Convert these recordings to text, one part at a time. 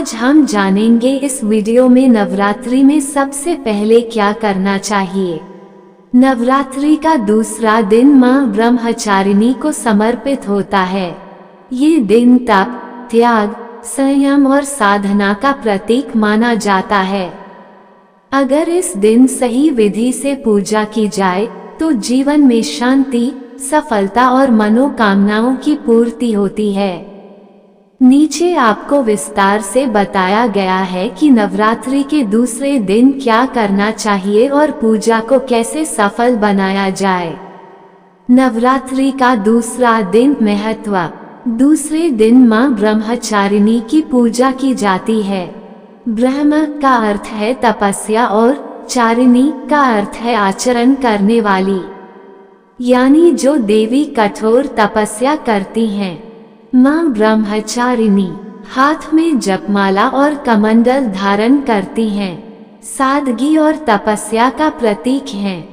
आज हम जानेंगे इस वीडियो में नवरात्रि में सबसे पहले क्या करना चाहिए। नवरात्रि का दूसरा दिन मां ब्रह्मचारिणी को समर्पित होता है। ये दिन तप, त्याग, संयम और साधना का प्रतीक माना जाता है। अगर इस दिन सही विधि से पूजा की जाए तो जीवन में शांति, सफलता और मनोकामनाओं की पूर्ति होती है। नीचे आपको विस्तार से बताया गया है कि नवरात्रि के दूसरे दिन क्या करना चाहिए और पूजा को कैसे सफल बनाया जाए। नवरात्रि का दूसरा दिन महत्व। दूसरे दिन मां ब्रह्मचारिणी की पूजा की जाती है। ब्रह्म का अर्थ है तपस्या और चारिणी का अर्थ है आचरण करने वाली, यानी जो देवी कठोर तपस्या करती हैं। मां ब्रह्मचारिणी हाथ में जपमाला और कमंडल धारण करती हैं। सादगी और तपस्या का प्रतीक हैं।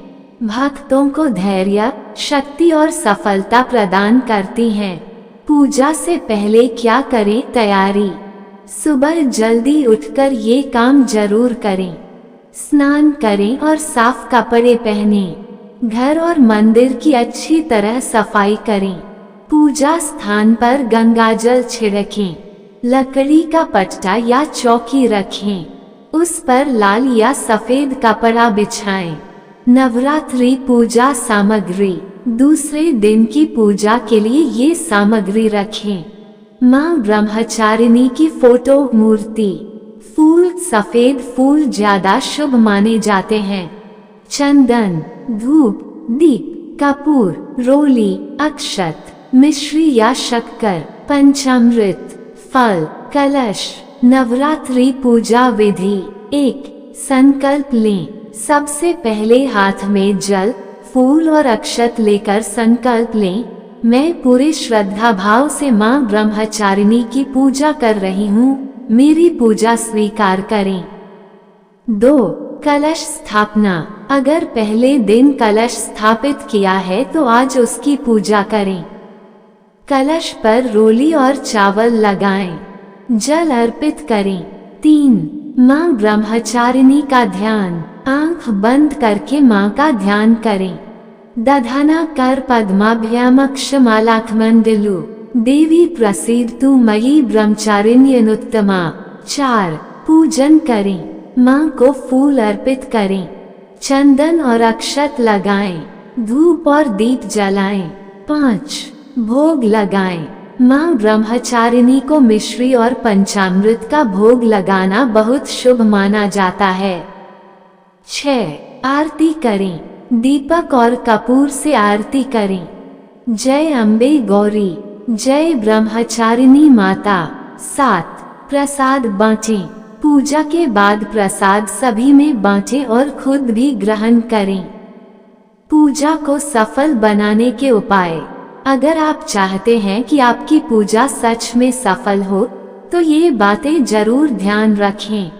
भक्तों को धैर्य, शक्ति और सफलता प्रदान करती हैं। पूजा से पहले क्या करें? तैयारी। सुबह जल्दी उठकर ये काम जरूर करें। स्नान करें और साफ कपड़े पहनें। घर और मंदिर की अच्छी तरह सफाई करें। पूजा स्थान पर गंगाजल छिड़कें। लकड़ी का पट्टा या चौकी रखें। उस पर लाल या सफेद कपड़ा बिछाएं। नवरात्रि पूजा सामग्री। दूसरे दिन की पूजा के लिए ये सामग्री रखें। मां ब्रह्मचारिणी की फोटो, मूर्ति। फूल। सफेद फूल ज्यादा शुभ माने जाते हैं। चंदन, धूप, दीप, कपूर, रोली, अक्षत, मिश्री या शक्कर, पंचामृत, फल, कलश। नवरात्रि पूजा विधि। 1. संकल्प लें। सबसे पहले हाथ में जल, फूल और अक्षत लेकर संकल्प लें, मैं पूरे श्रद्धा भाव से मां ब्रह्मचारिणी की पूजा कर रही हूँ, मेरी पूजा स्वीकार करें। 2. कलश स्थापना। अगर पहले दिन कलश स्थापित किया है तो आज उसकी पूजा करें। कलश पर रोली और चावल लगाएं। जल अर्पित करें। 3. मां ब्रह्मचारिणी का ध्यान। आंख बंद करके मां का ध्यान करें। दधाना कर पद्माभ्यामक्षमालाखमंडलु देवी प्रसीदतु मयि ब्रह्मचारिण्यनुत्तमा। 4. पूजन करें। मां को फूल अर्पित करें। चंदन और अक्षत लगाएं। धूप और दीप जलाएं। 5. भोग लगाएं। मां ब्रह्मचारिणी को मिश्री और पंचामृत का भोग लगाना बहुत शुभ माना जाता है। 6. आरती करें। दीपक और कपूर से आरती करें। जय अम्बे गौरी, जय ब्रह्मचारिणी माता। 7. प्रसाद बांटें। पूजा के बाद प्रसाद सभी में बांटें और खुद भी ग्रहण करें। पूजा को सफल बनाने के उपाय। अगर आप चाहते हैं कि आपकी पूजा सच में सफल हो तो ये बातें जरूर ध्यान रखें।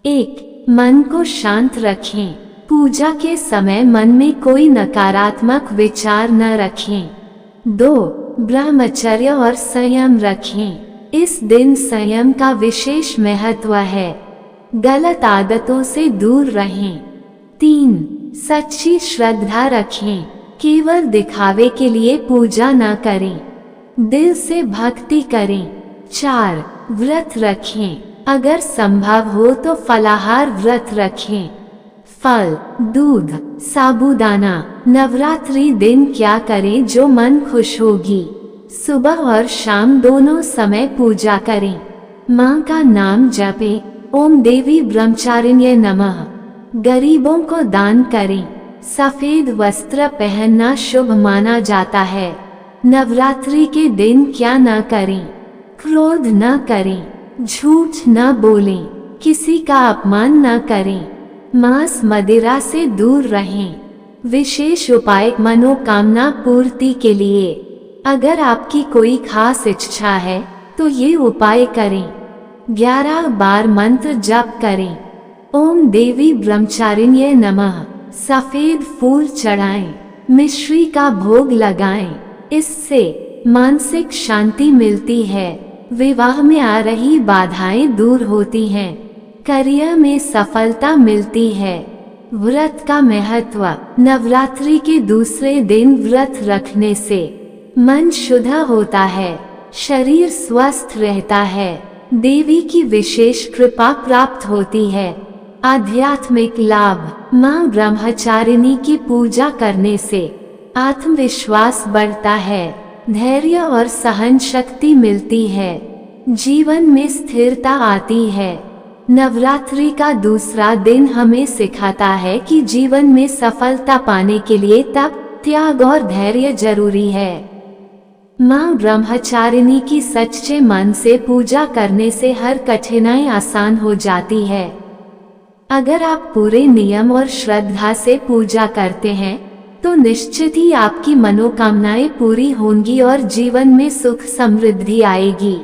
1. मन को शांत रखें। पूजा के समय मन में कोई नकारात्मक विचार न रखें। 2. ब्रह्मचर्य और संयम रखें। इस दिन संयम का विशेष महत्व है। गलत आदतों से दूर रहें। 3. सच्ची श्रद्धा रखें। केवल दिखावे के लिए पूजा न करें, दिल से भक्ति करें। 4. व्रत रखें। अगर संभव हो तो फलाहार व्रत रखें। फल, दूध, साबूदाना। नवरात्रि दिन क्या करें जो मन खुश होगी? सुबह और शाम दोनों समय पूजा करें। मां का नाम जपें। ओम देवी ब्रह्मचारिण्य नमः। गरीबों को दान करें। सफेद वस्त्र पहनना शुभ माना जाता है। नवरात्रि के दिन क्या न करें? क्रोध न करें, झूठ न बोलें, किसी का अपमान न करें, मांस मदिरा से दूर रहें। विशेष उपाय मनोकामना पूर्ति के लिए। अगर आपकी कोई खास इच्छा है तो ये उपाय करें। 11 बार मंत्र जप करें। ओम देवी ब्रह्मचारिण्य नमः। सफेद फूल चढ़ाएं। मिश्री का भोग लगाएं। इससे मानसिक शांति मिलती है। विवाह में आ रही बाधाएं दूर होती हैं, करियर में सफलता मिलती है। व्रत का महत्व। नवरात्रि के दूसरे दिन व्रत रखने से मन शुद्ध होता है, शरीर स्वस्थ रहता है, देवी की विशेष कृपा प्राप्त होती है। आध्यात्मिक लाभ। मां ब्रह्मचारिणी की पूजा करने से आत्मविश्वास बढ़ता है, धैर्य और सहन शक्ति मिलती है, जीवन में स्थिरता आती है। नवरात्रि का दूसरा दिन हमें सिखाता है कि जीवन में सफलता पाने के लिए तप, त्याग और धैर्य जरूरी है। मां ब्रह्मचारिणी की सच्चे मन से पूजा करने से हर कठिनाई आसान हो जाती है। अगर आप पूरे नियम और श्रद्धा से पूजा करते हैं तो निश्चित ही आपकी मनोकामनाएं पूरी होंगी और जीवन में सुख समृद्धि आएगी।